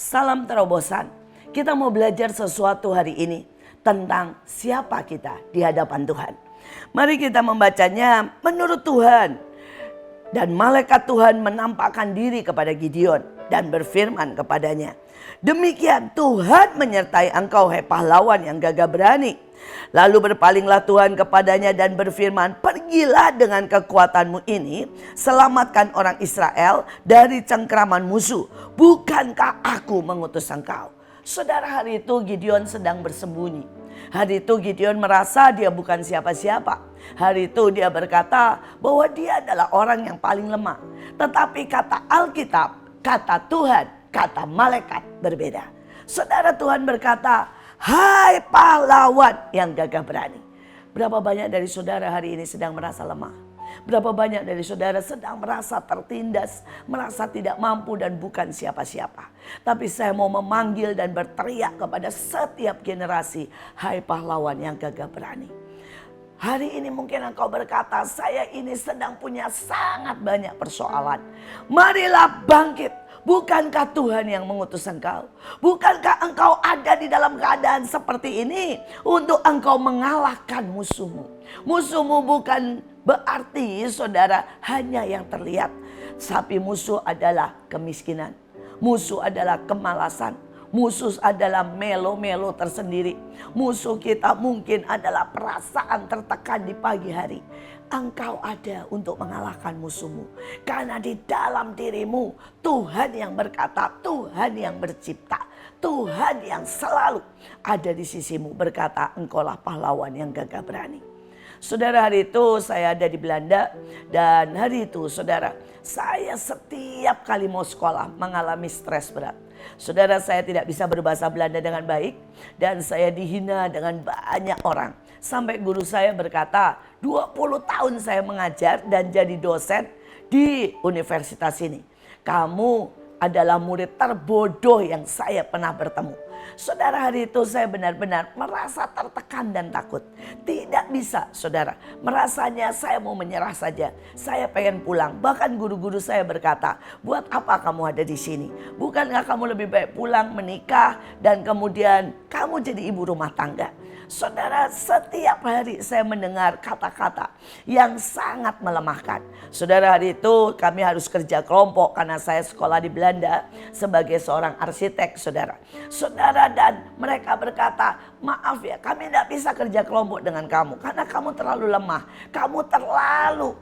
Salam terobosan. Kita mau belajar sesuatu hari ini tentang siapa kita di hadapan Tuhan. Mari kita membacanya menurut Tuhan. Dan malaikat Tuhan menampakkan diri kepada Gideon dan berfirman kepadanya, "Demikian Tuhan menyertai engkau, hai pahlawan yang gagah berani." Lalu berpalinglah Tuhan kepadanya dan berfirman, "Pergilah dengan kekuatanmu ini, selamatkan orang Israel dari cengkraman musuh. Bukankah aku mengutus engkau?" Saudara, hari itu Gideon sedang bersembunyi. Hari itu Gideon merasa dia bukan siapa-siapa. Hari itu dia berkata bahwa dia adalah orang yang paling lemah. Tetapi kata Alkitab, kata Tuhan, kata malaikat berbeda. Saudara, Tuhan berkata, "Hai pahlawan yang gagah berani." Berapa banyak dari saudara hari ini sedang merasa lemah? Berapa banyak dari saudara sedang merasa tertindas, merasa tidak mampu dan bukan siapa-siapa. Tapi saya mau memanggil dan berteriak kepada setiap generasi, hai pahlawan yang gagah berani. Hari ini mungkin engkau berkata, saya ini sedang punya sangat banyak persoalan. Marilah bangkit. Bukankah Tuhan yang mengutus engkau? Bukankah engkau ada di dalam keadaan seperti ini untuk engkau mengalahkan musuhmu? Musuhmu bukan berarti saudara hanya yang terlihat. Tapi musuh adalah kemiskinan. Musuh adalah kemalasan. Musuh adalah melo-melo tersendiri. Musuh kita mungkin adalah perasaan tertekan di pagi hari. Engkau ada untuk mengalahkan musuhmu. Karena di dalam dirimu Tuhan yang berkata, Tuhan yang bercipta, Tuhan yang selalu ada di sisimu berkata, engkaulah pahlawan yang gagah berani. Saudara, hari itu saya ada di Belanda dan hari itu saudara, saya setiap kali mau sekolah mengalami stres berat. Saudara, saya tidak bisa berbahasa Belanda dengan baik dan saya dihina dengan banyak orang. Sampai guru saya berkata, 20 tahun saya mengajar dan jadi dosen di universitas ini. Kamu adalah murid terbodoh yang saya pernah bertemu. Saudara, hari itu saya benar-benar merasa tertekan dan takut. Tidak bisa saudara, merasanya saya mau menyerah saja. Saya pengen pulang. Bahkan guru-guru saya berkata, buat apa kamu ada di sini? Bukankah kamu lebih baik pulang menikah dan kemudian kamu jadi ibu rumah tangga? Saudara, setiap hari saya mendengar kata-kata yang sangat melemahkan. Saudara, hari itu kami harus kerja kelompok karena saya sekolah di Belanda sebagai seorang arsitek, saudara. Saudara, dan mereka berkata, maaf ya, kami tidak bisa kerja kelompok dengan kamu karena kamu terlalu lemah. Kamu terlalu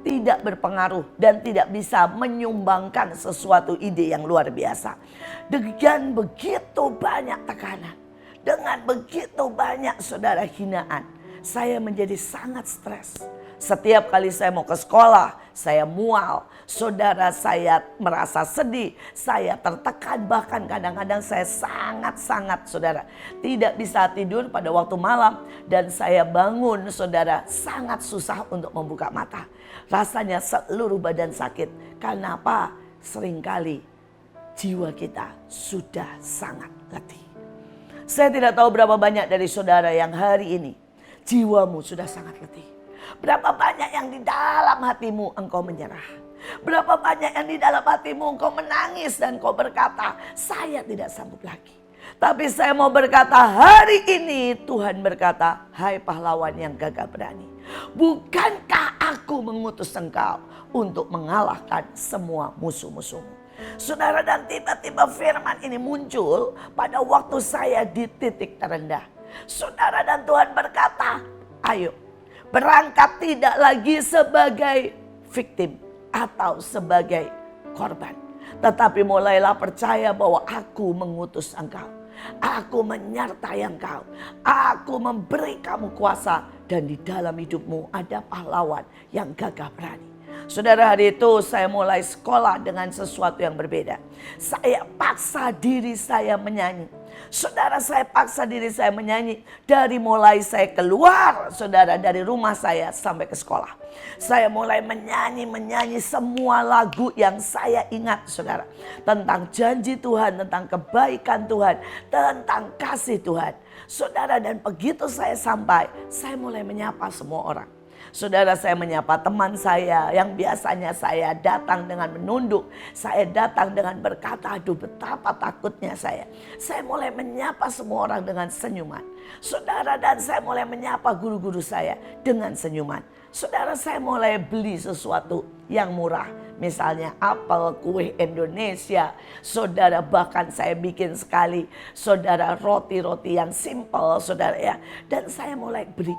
tidak berpengaruh dan tidak bisa menyumbangkan sesuatu ide yang luar biasa. Dengan begitu banyak tekanan. Dengan begitu banyak saudara hinaan, saya menjadi sangat stres. Setiap kali saya mau ke sekolah, saya mual. Saudara, saya merasa sedih, saya tertekan, bahkan kadang-kadang saya sangat-sangat saudara tidak bisa tidur pada waktu malam. Dan saya bangun saudara sangat susah untuk membuka mata. Rasanya seluruh badan sakit. Karena apa? Seringkali jiwa kita sudah sangat letih. Saya tidak tahu berapa banyak dari saudara yang hari ini jiwamu sudah sangat letih. Berapa banyak yang di dalam hatimu engkau menyerah. Berapa banyak yang di dalam hatimu engkau menangis dan engkau berkata, saya tidak sanggup lagi. Tapi saya mau berkata, hari ini Tuhan berkata, hai pahlawan yang gagah berani. Bukankah aku mengutus engkau untuk mengalahkan semua musuh-musuhmu? Saudara, dan tiba-tiba firman ini muncul pada waktu saya di titik terendah. Saudara, dan Tuhan berkata, ayo berangkat tidak lagi sebagai victim atau sebagai korban. Tetapi mulailah percaya bahwa aku mengutus engkau. Aku menyertai engkau. Aku memberi kamu kuasa dan di dalam hidupmu ada pahlawan yang gagah berani. Saudara, hari itu saya mulai sekolah dengan sesuatu yang berbeda. Saya paksa diri saya menyanyi. Saudara, saya paksa diri saya menyanyi dari mulai saya keluar saudara dari rumah saya sampai ke sekolah. Saya mulai menyanyi semua lagu yang saya ingat saudara. Tentang janji Tuhan, tentang kebaikan Tuhan, tentang kasih Tuhan. Saudara, dan begitu saya sampai, saya mulai menyapa semua orang. Saudara, saya menyapa teman saya yang biasanya saya datang dengan menunduk. Saya datang dengan berkata, aduh betapa takutnya saya. Saya mulai menyapa semua orang dengan senyuman. Saudara, dan saya mulai menyapa guru-guru saya dengan senyuman. Saudara, saya mulai beli sesuatu yang murah. Misalnya apel, kue Indonesia. Saudara, bahkan saya bikin sekali, saudara, roti-roti yang simple, saudara ya. Dan saya mulai beri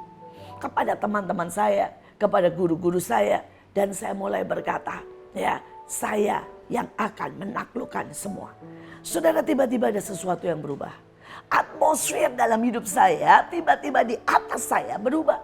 kepada teman-teman saya, kepada guru-guru saya. Dan saya mulai berkata, ya, saya yang akan menaklukkan semua. Saudara, tiba-tiba ada sesuatu yang berubah. Atmosfer dalam hidup saya tiba-tiba di atas saya berubah.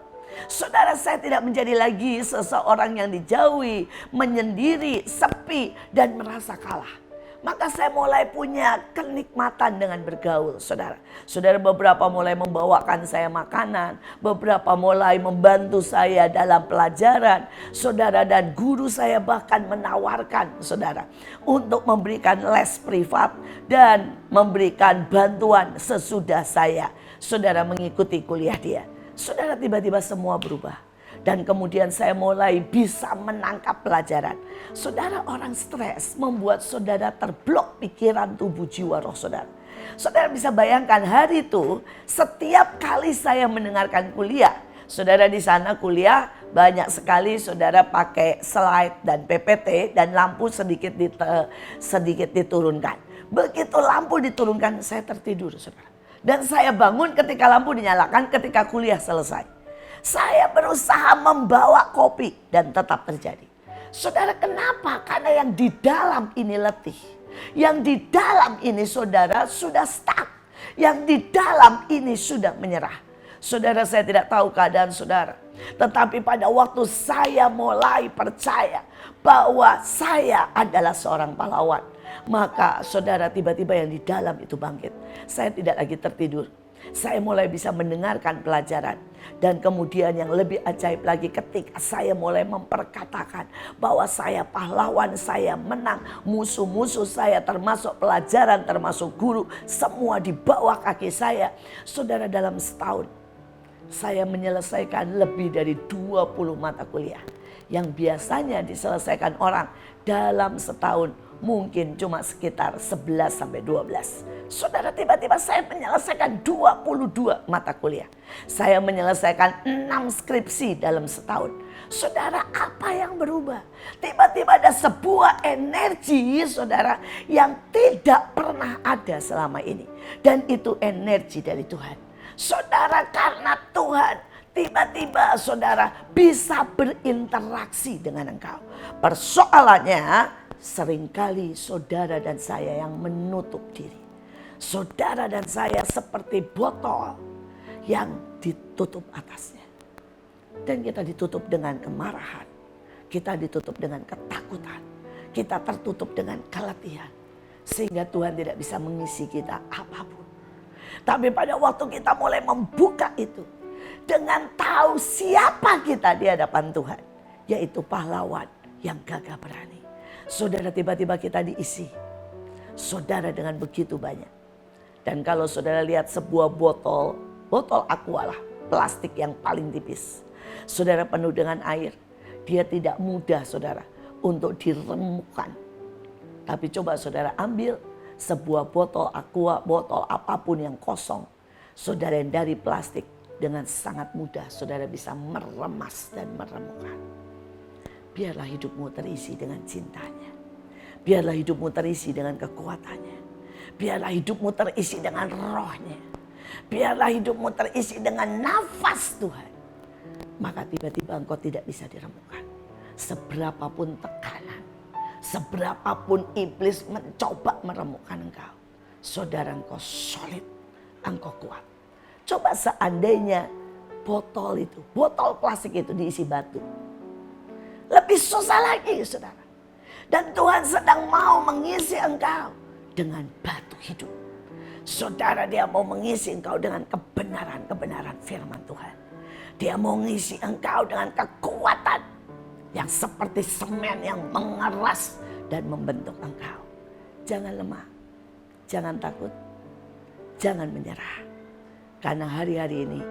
Saudara, saya tidak menjadi lagi seseorang yang dijauhi, menyendiri, sepi, dan merasa kalah. Maka saya mulai punya kenikmatan dengan bergaul, saudara. Saudara, beberapa mulai membawakan saya makanan, beberapa mulai membantu saya dalam pelajaran. Saudara, dan guru saya bahkan menawarkan, saudara, untuk memberikan les privat dan memberikan bantuan sesudah saya, saudara, mengikuti kuliah dia. Saudara, tiba-tiba semua berubah. Dan kemudian saya mulai bisa menangkap pelajaran. Saudara, orang stres membuat saudara terblok pikiran, tubuh, jiwa, roh saudara. Saudara bisa bayangkan hari itu setiap kali saya mendengarkan kuliah. Saudara, di sana kuliah banyak sekali saudara pakai slide dan PPT dan lampu sedikit diturunkan. Begitu lampu diturunkan saya tertidur, saudara. Dan saya bangun ketika lampu dinyalakan ketika kuliah selesai. Saya berusaha membawa kopi dan tetap terjadi. Saudara, kenapa? Karena yang di dalam ini letih. Yang di dalam ini saudara sudah stuck. Yang di dalam ini sudah menyerah. Saudara, saya tidak tahu keadaan saudara. Tetapi pada waktu saya mulai percaya bahwa saya adalah seorang pahlawan, maka saudara, tiba-tiba yang di dalam itu bangkit. Saya tidak lagi tertidur. Saya mulai bisa mendengarkan pelajaran. Dan kemudian yang lebih ajaib lagi ketika saya mulai memperkatakan bahwa saya pahlawan, saya menang. Musuh-musuh saya termasuk pelajaran, termasuk guru, semua di bawah kaki saya. Saudara, dalam setahun saya menyelesaikan lebih dari 20 mata kuliah. Yang biasanya diselesaikan orang dalam setahun mungkin cuma sekitar 11-12. Saudara, tiba-tiba saya menyelesaikan 22 mata kuliah. Saya menyelesaikan 6 skripsi dalam setahun. Saudara, apa yang berubah? Tiba-tiba ada sebuah energi, saudara, yang tidak pernah ada selama ini. Dan itu energi dari Tuhan. Saudara, karena Tuhan tiba-tiba saudara bisa berinteraksi dengan engkau. Persoalannya, seringkali saudara dan saya yang menutup diri. Saudara dan saya seperti botol yang ditutup atasnya. Dan kita ditutup dengan kemarahan. Kita ditutup dengan ketakutan. Kita tertutup dengan keletihan. Sehingga Tuhan tidak bisa mengisi kita apapun. Tapi pada waktu kita mulai membuka itu. Dengan tahu siapa kita di hadapan Tuhan. Yaitu pahlawan yang gagah berani. Saudara, tiba-tiba kita diisi. Saudara, dengan begitu banyak. Dan kalau saudara lihat sebuah botol aqua lah, plastik yang paling tipis. Saudara, penuh dengan air. Dia tidak mudah saudara untuk diremukkan. Tapi coba saudara ambil sebuah botol aqua, botol apapun yang kosong. Saudara, yang dari plastik, dengan sangat mudah saudara bisa meremas dan meremukkan. Biarlah hidupmu terisi dengan cintanya. Biarlah hidupmu terisi dengan kekuatannya. Biarlah hidupmu terisi dengan rohnya. Biarlah hidupmu terisi dengan nafas Tuhan. Maka tiba-tiba engkau tidak bisa diremukkan. Seberapapun tekanan, seberapapun iblis mencoba meremukkan engkau. Saudara, engkau solid, engkau kuat. Coba seandainya botol plastik itu diisi batu. Lebih susah lagi saudara. Dan Tuhan sedang mau mengisi engkau dengan batu hidup. Saudara, dia mau mengisi engkau dengan kebenaran-kebenaran firman Tuhan. Dia mau mengisi engkau dengan kekuatan yang seperti semen yang mengeras dan membentuk engkau. Jangan lemah, jangan takut, jangan menyerah. Karena hari-hari ini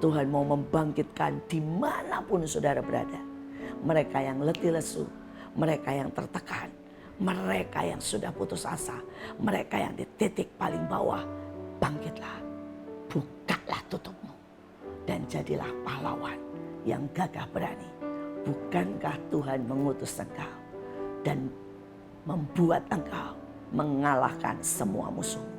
Tuhan mau membangkitkan dimanapun saudara berada. Mereka yang letih lesu, mereka yang tertekan, mereka yang sudah putus asa, mereka yang di titik paling bawah. Bangkitlah, bukalah tutupmu, dan jadilah pahlawan yang gagah berani. Bukankah Tuhan mengutus engkau dan membuat engkau mengalahkan semua musuh?